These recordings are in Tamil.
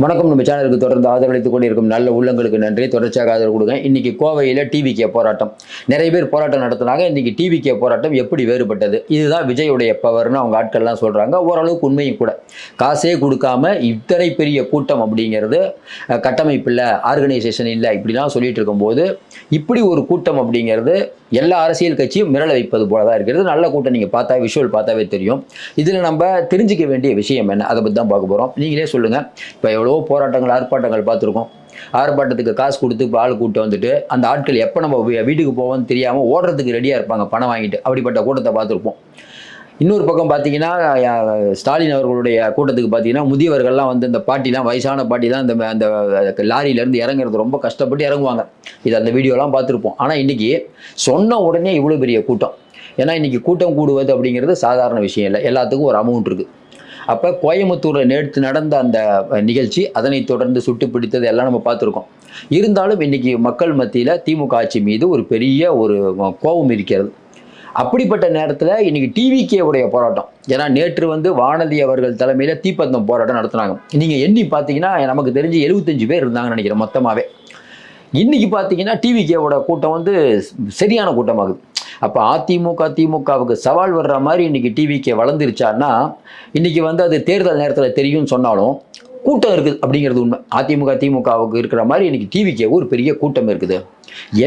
வணக்கம். நம்ம சேனலுக்கு தொடர்ந்து ஆதரவளித்துக் கொண்டிருக்கும் நல்ல உள்ளங்களுக்கு நன்றி. தொடர்ச்சியாக ஆதரவு கொடுங்க. இன்னைக்கு கோவையில் டிவிகே போராட்டம், நிறைய பேர் போராட்டம் நடத்தினாங்க. இன்னைக்கு டிவிகே போராட்டம் எப்படி வேறுபட்டது? இதுதான் விஜயுடைய பவர்னு அவங்க ஆட்கள்லாம் சொல்றாங்க. ஓரளவுக்கு உண்மையும் கூட. காசே கொடுக்காம இத்தனை பெரிய கூட்டம் அப்படிங்கிறது கட்டமைப்பு இல்லை, ஆர்கனைசேஷன் இல்லை, இப்படிலாம் சொல்லிட்டு இருக்கும்போது இப்படி ஒரு கூட்டம் அப்படிங்கிறது எல்லா அரசியல் கட்சியும் மிரள வைப்பது போல தான் இருக்கிறது. நல்ல கூட்டம், நீங்கள் பார்த்தா விஷுவல் பார்த்தாவே தெரியும். இதில் நம்ம தெரிஞ்சிக்க வேண்டிய விஷயம் என்ன, அதை பற்றி தான் பார்க்க போகிறோம். நீங்களே சொல்லுங்கள். இப்போ எவ்வளோ போராட்டங்கள் ஆர்ப்பாட்டங்கள் பார்த்துருக்கோம். ஆர்ப்பாட்டத்துக்கு காசு கொடுத்து இப்போ ஆள் கூட்டம் வந்துட்டு அந்த ஆட்கள் எப்போ நம்ம வீட்டுக்கு போவோம்னு தெரியாமல் ஓடுறதுக்கு ரெடியாக இருப்பாங்க பணம் வாங்கிட்டு. அப்படிப்பட்ட கூட்டத்தை பார்த்துருப்போம். இன்னொரு பக்கம் பார்த்தீங்கன்னா ஸ்டாலின் அவர்களுடைய கூட்டத்துக்கு பார்த்தீங்கன்னா முதியவர்கள்லாம் வந்து இந்த பாட்டிலாம், வயசான பாட்டி தான் அந்த அந்த லாரியிலேருந்து இறங்குறது ரொம்ப கஷ்டப்பட்டு இறங்குவாங்க. இது அந்த வீடியோலாம் பார்த்துருப்போம். ஆனால் இன்றைக்கி சொன்ன உடனே இவ்வளோ பெரிய கூட்டம். ஏன்னா இன்றைக்கி கூட்டம் கூடுவது அப்படிங்கிறது சாதாரண விஷயம் இல்லை. எல்லாத்துக்கும் ஒரு அமௌண்ட் இருக்குது. அப்போ கோயம்புத்தூரில் நேற்று நடந்த அந்த நிகழ்ச்சி, அதனை தொடர்ந்து சுட்டு பிடித்தது எல்லாம் நம்ம பார்த்துருக்கோம். இருந்தாலும் இன்றைக்கி மக்கள் மத்தியில் திமுக ஆட்சி மீது ஒரு பெரிய ஒரு கோபம் இருக்கிறது. அப்படிப்பட்ட நேரத்தில் இன்றைக்கி டிவிகேவுடைய போராட்டம். ஏன்னா நேற்று வந்து வானதி அவர்கள் தலைமையில் தீப்பந்தம் போராட்டம் நடத்துனாங்க. நீங்கள் எண்ணி பார்த்தீங்கன்னா நமக்கு தெரிஞ்சு 75 பேர் இருந்தாங்கன்னு நினைக்கிறேன் மொத்தமாகவே. இன்றைக்கி பார்த்தீங்கன்னா டிவிகேவோட கூட்டம் வந்து சரியான கூட்டமாகுது. அப்போ திமுகவுக்கு சவால் வர்ற மாதிரி இன்றைக்கி டிவிகே வளர்ந்துருச்சான்னா, இன்றைக்கி வந்து அது தேர்தல் நேரத்தில் தெரியும்னு சொன்னாலும் கூட்டம் இருக்குது அப்படிங்கிறது உண்மை. திமுகவுக்கு இருக்கிற மாதிரி இன்றைக்கி டிவிகே ஒரு பெரிய கூட்டம் இருக்குது.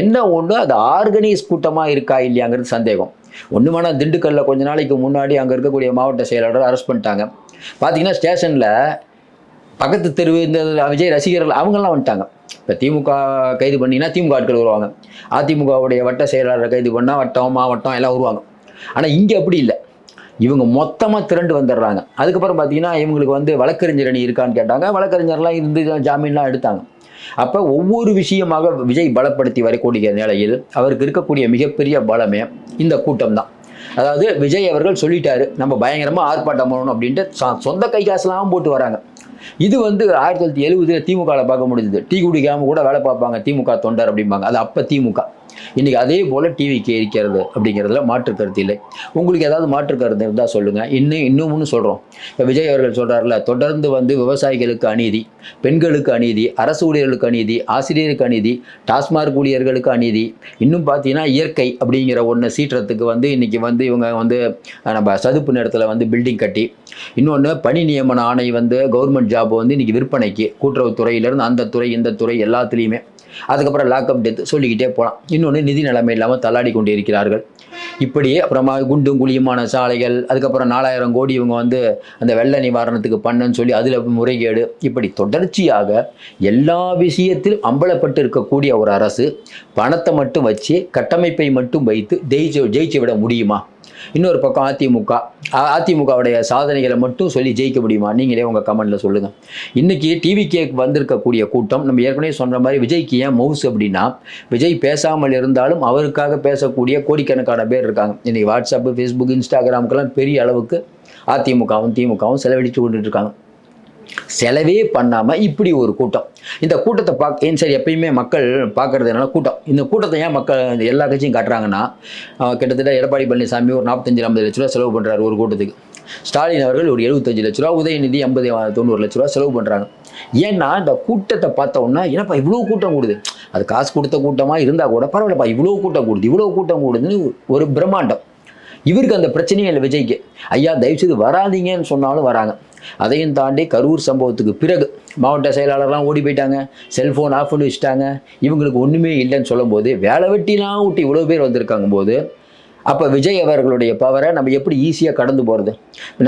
என்ன ஒன்று, அது ஆர்கனைஸ் கூட்டமாக இருக்கா இல்லையாங்கிறது சந்தேகம். ஒன்றுமானா திண்டுக்கல்லில் கொஞ்ச நாளைக்கு முன்னாடி அங்கே இருக்கக்கூடிய மாவட்ட செயலாளர் அரெஸ்ட் பண்ணிட்டாங்க. பார்த்தீங்கன்னா ஸ்டேஷனில் பக்கத்து தெருவு இந்த விஜய் ரசிகர்கள் அவங்கெல்லாம் வந்துட்டாங்க. இப்போ திமுக கைது பண்ணிங்கன்னா திமுக ஆட்கள் வருவாங்க. அதிமுகவுடைய வட்ட செயலாளரை கைது பண்ணால் வட்டம் மாவட்டம் எல்லாம் வருவாங்க. ஆனால் இங்கே அப்படி இல்லை. இவங்க மொத்தமாக திரண்டு வந்துடுறாங்க. அதுக்கப்புறம் பார்த்தீங்கன்னா இவங்களுக்கு வந்து வழக்கறிஞர் அணி இருக்கான்னு கேட்டாங்க. வழக்கறிஞர்லாம் இருந்து ஜாமீன்லாம் எடுத்தாங்க. அப்போ ஒவ்வொரு விஷயமாக விஜய் பலப்படுத்தி வரக்கூடிய நிலையில் அவருக்கு இருக்கக்கூடிய மிகப்பெரிய பலமே இந்த கூட்டம் தான். அதாவது விஜய் அவர்கள் சொல்லிட்டாரு, நம்ம பயங்கரமாக ஆர்ப்பாட்டம் பண்ணணும் அப்படின்ட்டு சொந்த கை காசுலாம் போட்டு வராங்க. இது வந்து 1970 திமுகவில் பார்க்க முடியுது. டீ குடிக்காமல் கூட வேலை பார்ப்பாங்க திமுக தொண்டர் அப்படிம்பாங்க. அது அப்போ திமுக. இன்றைக்கி அதே போல் டிவிகே இருக்கிறது அப்படிங்கிறதுல மாற்று கருத்து இல்லை. உங்களுக்கு ஏதாவது மாற்று கருத்து இருந்தால் சொல்லுங்கள். இன்னும் சொல்கிறோம். இப்போ விஜய் அவர்கள் சொல்கிறார்ல, தொடர்ந்து வந்து விவசாயிகளுக்கு அநீதி, பெண்களுக்கு அநீதி, அரசு ஊழியர்களுக்கு அநீதி, ஆசிரியருக்கு அநீதி, டாஸ்மார்க் ஊழியர்களுக்கு அநீதி, இன்னும் பார்த்தீங்கன்னா இயற்கை அப்படிங்கிற ஒன்று சீற்றத்துக்கு வந்து இன்றைக்கி வந்து இவங்க வந்து நம்ம சதுப்பு நேரத்தில் வந்து பில்டிங் கட்டி, இன்னொன்று பணி நியமன ஆணை வந்து கவர்மெண்ட் ஜாப் வந்து இன்றைக்கி விற்பனைக்கு கூட்டுறவுத்துறையிலேருந்து அந்த துறை இந்த துறை எல்லாத்துலேயுமே, அதுக்கப்புறம் லாக்அப் டெத் சொல்லிக்கிட்டே போகலாம். இன்னொன்று நிதி நிலைமை இல்லாமல் தள்ளாடி கொண்டு இருக்கிறார்கள். இப்படியே அப்புறமா குண்டும் குழியுமான சாலைகள், அதுக்கப்புறம் 4000 கோடி இவங்க வந்து அந்த வெள்ள நிவாரணத்துக்கு பண்ணன்னு சொல்லி அதில் முறைகேடு, இப்படி தொடர்ச்சியாக எல்லா விஷயத்திலும் அம்பலப்பட்டு இருக்கக்கூடிய ஒரு அரசு பணத்தை மட்டும் வச்சு கட்டமைப்பை மட்டும் வைத்து ஜெயிச்சு விட முடியுமா? இன்னொரு பக்கம் அதிமுகவுடைய சாதனைகளை மட்டும் சொல்லி ஜெயிக்க முடியுமா? நீங்களே உங்கள் கமெண்ட்டில் சொல்லுங்கள். இன்றைக்கி டிவிகேக்கு வந்திருக்கக்கூடிய கூட்டம், நம்ம ஏற்கனவே சொன்ன மாதிரி விஜய்க்கு ஏன் மவுஸ் அப்படின்னா, விஜய் பேசாமல் இருந்தாலும் அவருக்காக பேசக்கூடிய கோடிக்கணக்கான பேர் இருக்காங்க. இன்றைக்கி வாட்ஸ்அப்பு, ஃபேஸ்புக், இன்ஸ்டாகிராமுக்கெல்லாம் பெரிய அளவுக்கு அதிமுகவும் திமுகவும் செலவழித்து கொண்டுட்டு இருக்காங்க. செலவே பண்ணாமல் இப்படி ஒரு கூட்டம். இந்த கூட்டத்தை சரி, எப்பயுமே மக்கள் பார்க்குறது என்னன்னா கூட்டம். இந்த கூட்டத்தை ஏன் மக்கள் எல்லா கட்சியும் காட்டுறாங்கன்னா, கிட்டத்தட்ட எடப்பாடி பழனிசாமி ஒரு 45-50 லட்ச ரூபா செலவு பண்ணுறாரு ஒரு கூட்டத்துக்கு. ஸ்டாலின் அவர்கள் ஒரு 75 லட்ச ரூபா, உதயநிதி 80-90 லட்ச ரூபா செலவு பண்ணுறாங்க. ஏன்னா இந்த கூட்டத்தை பார்த்தோன்னா, ஏன்னாப்பா இவ்வளோ கூட்டம் கூடுது, அது காசு கொடுத்த கூட்டமாக இருந்தால் கூட பரவாயில்லப்பா, இவ்வளோ கூட்டம் கூடுதுன்னு ஒரு பிரம்மாண்டம். இவருக்கு அந்த பிரச்சனையே இல்லை விஜய்க்கு. ஐயா தயவுசெய்து வராதிங்கன்னு சொன்னாலும் வராங்க. அதையும் தாண்டி கரூர் சம்பவத்துக்கு பிறகு மாவட்ட செயலாளர்லாம் ஓடி போயிட்டாங்க, செல்ஃபோன் ஆஃப் பண்ணி வச்சுட்டாங்க, இவங்களுக்கு ஒன்றுமே இல்லைன்னு சொல்லும்போது, வேலை வெட்டிலாம் விட்டு இவ்வளோ பேர் வந்திருக்காங்க போது, அப்போ விஜய் அவர்களுடைய பவரை நம்ம எப்படி ஈஸியாக கடந்து போகிறது?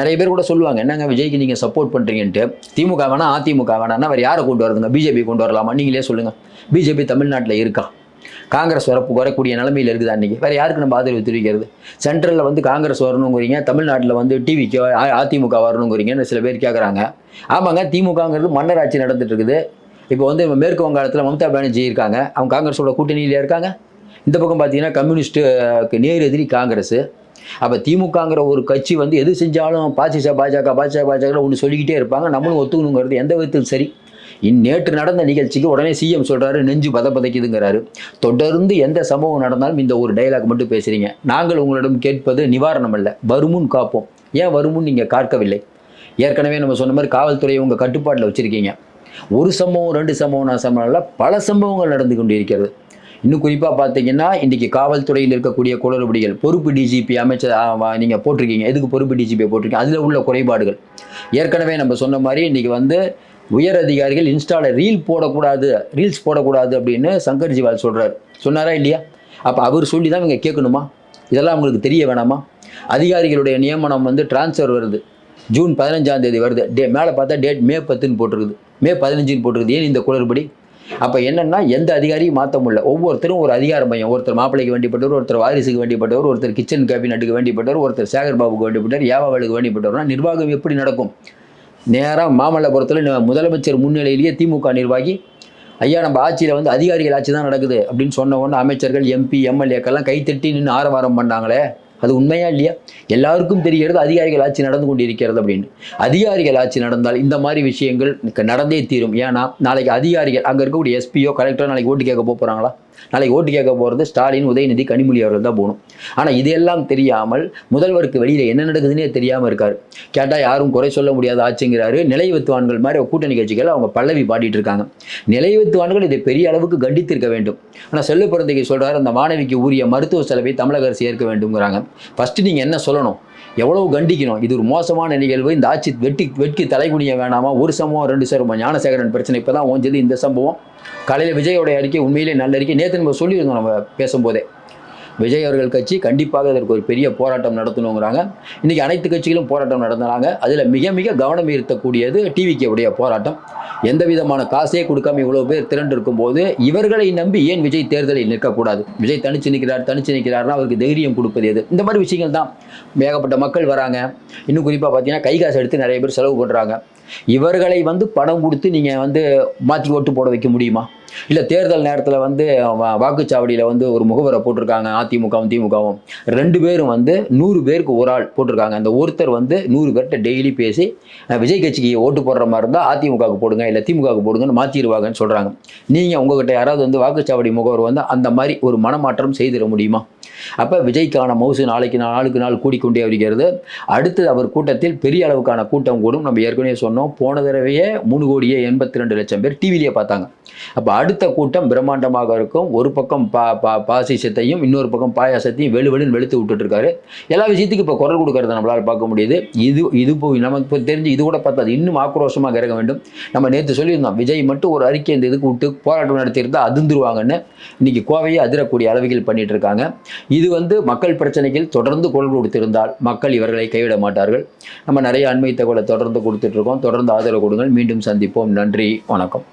நிறைய பேர் கூட சொல்லுவாங்க, என்னங்க விஜய்க்கு நீங்கள் சப்போர்ட் பண்ணுறீங்கன்ட்டு. திமுக வேணாம் அதிமுக வேணாம்னா வேறு யாரை கொண்டு வரதுங்க? பிஜேபி கொண்டு வரலாமா? நீங்களே சொல்லுங்கள். பிஜேபி தமிழ்நாட்டில் இருக்கா? காங்கிரஸ் வரக்கூடிய நிலைமையில் இருக்குது. அன்றைக்கி வேறு யாருக்கு நம்ம ஆதரவு தெரிவிக்கிறது? சென்ட்ரலில் வந்து காங்கிரஸ் வரணுங்கிறீங்க, தமிழ்நாட்டில் வந்து டிவிக்கு அதிமுக வரணுங்கிறீங்கன்னு சில பேர் கேட்குறாங்க. ஆமாங்க, திமுகங்கிறது மன்னர் ஆட்சி நடந்துட்டு இருக்குது. இப்போ வந்து மேற்கு வங்காளத்தில் மம்தா பானர்ஜி இருக்காங்க, அவங்க காங்கிரஸோட கூட்டணியிலே இருக்காங்க. இந்த பக்கம் பார்த்தீங்கன்னா கம்யூனிஸ்ட்டுக்கு நேர் எதிரி காங்கிரஸ். அப்போ திமுகங்கிற ஒரு கட்சி வந்து எது செஞ்சாலும் பாஜக ஒன்று சொல்லிக்கிட்டே இருப்பாங்க. நம்மளும் ஒத்துக்கணுங்கிறது எந்த விதத்தில் சரி? நேற்று நடந்த நிகழ்ச்சிக்கு உடனே சிஎம் சொல்கிறாரு, நெஞ்சு பதைக்குதுங்கிறாரு. தொடர்ந்து எந்த சம்பவம் நடந்தாலும் இந்த ஒரு டைலாக் மட்டும் பேசுகிறீங்க. நாங்கள் உங்களிடம் கேட்பது நிவாரணம் அல்ல, வருமுன் காப்போம். ஏன் வருமுன் நீங்கள் காக்கவில்லை? ஏற்கனவே நம்ம சொன்ன மாதிரி காவல்துறையை உங்கள் கட்டுப்பாட்டில் வச்சுருக்கீங்க. ஒரு சம்பவம் 2 சம்பவம் சம்பவம்ல பல சம்பவங்கள் நடந்து கொண்டிருக்கிறது. இன்னும் குறிப்பாக பார்த்தீங்கன்னா இன்றைக்கி காவல்துறையில் இருக்கக்கூடிய குளறுபடிகள், பொறுப்பு டிஜிபி அமைச்சர் நீங்கள் போட்டிருக்கீங்க, எதுக்கு பொறுப்பு டிஜிபியை போட்டிருக்கீங்க, அதில் உள்ள குறைபாடுகள். ஏற்கனவே நம்ம சொன்ன மாதிரி இன்றைக்கி வந்து உயர் அதிகாரிகள் இன்ஸ்டாவில் ரீல்ஸ் போடக்கூடாது அப்படின்னு சங்கர் ஜிவால் சொல்கிறார். சொன்னாரா இல்லையா? அப்போ அவர் சொல்லி தான் இவங்க கேட்கணுமா? இதெல்லாம் உங்களுக்கு தெரிய வேணாமா? அதிகாரிகளுடைய நியமனம் வந்து டிரான்ஸ்ஃபர் வருது, ஜூன் 15ஆம் தேதி வருது, மேலே பார்த்தா டேட் மே 10ன்னு போட்டிருக்குது, மே 15ன்னு போட்டிருக்குது. ஏன் இந்த குளறுபடி? அப்போ என்னென்னா எந்த அதிகாரியும் மாற்ற முடியல. ஒவ்வொருத்தரும் ஒரு அதிகார மையம். ஒருத்தர் மாப்பிள்ளைக்கு வேண்டிப்பட்டவர், ஒருத்தர் வாரிசுக்கு வேண்டிப்பட்டவர், ஒருத்தர் கிச்சன் கேபினட்டுக்கு வேண்டிப்பட்டவர், ஒருத்தர் சேகர் பாபுக்கு வேண்டிப்பட்டவர், ஏவாவளுக்கு வேண்டிப்பட்டவர்னா நிர்வாகம் எப்படி நடக்கும்? நேராக மாமல்லபுரத்தில் முதலமைச்சர் முன்னிலையிலேயே திமுக நிர்வாகி ஐயா நம்ம ஆட்சியில் வந்து அதிகாரிகள் ஆட்சி தான் நடக்குது அப்படின்னு சொன்ன உடனே அமைச்சர்கள் எம்பி எம்எல்ஏக்கெல்லாம் கைத்தட்டி நின்று ஆரவாரம் பண்ணாங்களே, அது உண்மையா இல்லையா? எல்லாருக்கும் தெரிகிறது அதிகாரிகள் ஆட்சி நடந்து கொண்டு இருக்கிறது அப்படின்னு. அதிகாரிகள் ஆட்சி நடந்தால் இந்த மாதிரி விஷயங்கள் நடந்தே தீரும். ஏன்னா நாளைக்கு அதிகாரிகள் அங்கே இருக்கக்கூடிய எஸ்பியோ கலெக்டரோ நாளைக்கு ஓட்டு கேட்க போகிறாங்களா? நாளைக்கு ஓட்டு கேட்க போகிறது ஸ்டாலின், உதயநிதி, கனிமொழி அவர்கள் தான் போகணும். ஆனால் இதெல்லாம் தெரியாமல் முதல்வருக்கு வெளியில் என்ன நடக்குதுன்னே தெரியாமல் இருக்கார். கேட்டால் யாரும் குறை சொல்ல முடியாத ஆட்சிங்கிறாரு. நிலைவத்துவான்கள் மாதிரி கூட்டணி கட்சிகள் அவங்க பல்லவி பாடிட்டு இருக்காங்க. நிலைவத்துவான்கள் இதை பெரிய அளவுக்கு கண்டித்திருக்க வேண்டும். ஆனால் செல்வ பிறந்தகை சொல்கிறார், அந்த மாணவிக்கு உரிய மருத்துவ செலவை தமிழக அரசு ஏற்க வேண்டும்ங்கிறாங்க. ஃபஸ்ட்டு நீங்கள் என்ன சொல்லணும்? எவ்வளவு கண்டிக்கணும்? இது ஒரு மோசமான நிகழ்வு. இந்த ஆட்சி வெட்கி தலைகுனிய வேணாமா? ஒரு சம்பவம் 2 சம்பவம் ஞானசேகரன் பிரச்சனை இப்போ தான் ஓஞ்சது. இந்த சம்பவம் காலையில் விஜயோடைய அறிக்கை உண்மையிலே நல்ல அறிக்கை. நேற்று நம்ம சொல்லியிருந்தோம் நம்ம பேசும்போதே, விஜய் அவர்கள் கட்சி கண்டிப்பாக இதற்கு ஒரு பெரிய போராட்டம் நடத்தணுங்கிறாங்க. இன்றைக்கி அனைத்து கட்சிகளும் போராட்டம் நடத்துனாங்க. அதில் மிக மிக கவனம் ஈர்த்தக்கூடியது டிவிகேவுடைய போராட்டம். எந்த விதமான காசே கொடுக்காம இவ்வளோ பேர் திரண்டு இருக்கும்போது இவர்களை நம்பி ஏன் விஜய் தேர்தலில் நிற்கக்கூடாது? விஜய் தனிச்சு நிற்கிறார்னா அவருக்கு தைரியம் கொடுப்பது எது? இந்த மாதிரி விஷயங்கள் தான். ஏகப்பட்ட மக்கள் வராங்க. இன்னும் குறிப்பாக பார்த்தீங்கன்னா கை காசு எடுத்து நிறைய பேர் செலவு பண்ணுறாங்க. இவர்களை வந்து பணம் கொடுத்து நீங்கள் வந்து மாற்றி ஓட்டு போட வைக்க முடியுமா? இல்லை தேர்தல் நேரத்தில் வந்து வாக்குச்சாவடியில் வந்து ஒரு முகவரை போட்டிருக்காங்க, அதிமுகவும் திமுகவும் 2 பேரும் வந்து 100 பேருக்கு ஒரு ஆள் போட்டிருக்காங்க. அந்த ஒருத்தர் வந்து 100 பேர்கிட்ட டெய்லி பேசி விஜய் கட்சிக்கு ஓட்டு போடுற மாதிரி இருந்தால் அதிமுகவுக்கு போடுங்க, இல்லை திமுகவுக்கு போடுங்கன்னு மாற்றிடுவாங்கன்னு சொல்கிறாங்க. நீங்கள் உங்கள்கிட்ட யாராவது வந்து வாக்குச்சாவடி முகவர் வந்து அந்த மாதிரி ஒரு மனமாற்றம் செய்திட முடியுமா? அப்போ விஜய்க்கான மவுசு நாளுக்கு நாள் கூடிக்கொண்டே வருகிறது. அடுத்து அவர் கூட்டத்தில் பெரிய அளவுக்கான கூட்டம் கூடும். நம்ம ஏற்கனவே சொன்னோம், போன தடவையே 3,82,00,000 பேர் டிவிலேயே பார்த்தாங்க. அப்போ அடுத்த கூட்டம் பிரம்மாண்டமாக இருக்கும். ஒரு பக்கம் பாசிசத்தையும் இன்னொரு பக்கம் பாயாசத்தையும் வெளுன்னு வெளுத்து விட்டுட்டு இருக்காரு. எல்லா விஷயத்துக்கும் இப்போ குரல் கொடுக்கறத நம்மளால் பார்க்க முடியுது. இது போய் நமக்கு தெரிஞ்சு இது கூட பார்த்தா இன்னும் ஆக்ரோஷமாக இறங்க வேண்டும். நம்ம நேற்று சொல்லியிருந்தோம், விஜய் மட்டும் ஒரு அறிக்கை இந்த இதுக்கு விட்டு போராட்டம் நடத்தியிருந்தா அதிர்ந்துருவாங்கன்னு. இன்னைக்கு கோவையை அதிரக்கூடிய அளவுகள் பண்ணிட்டு இருக்காங்க. இது வந்து மக்கள் பிரச்சனைகள் தொடர்ந்து குரல் கொடுத்திருந்தால் மக்கள் இவர்களை கைவிட மாட்டார்கள். நம்ம நிறைய அண்மை தகவலை தொடர்ந்து கொடுத்துட்டு இருக்கோம். தொடர்ந்து ஆதரவு கொடுங்கள். மீண்டும் சந்திப்போம். நன்றி, வணக்கம்.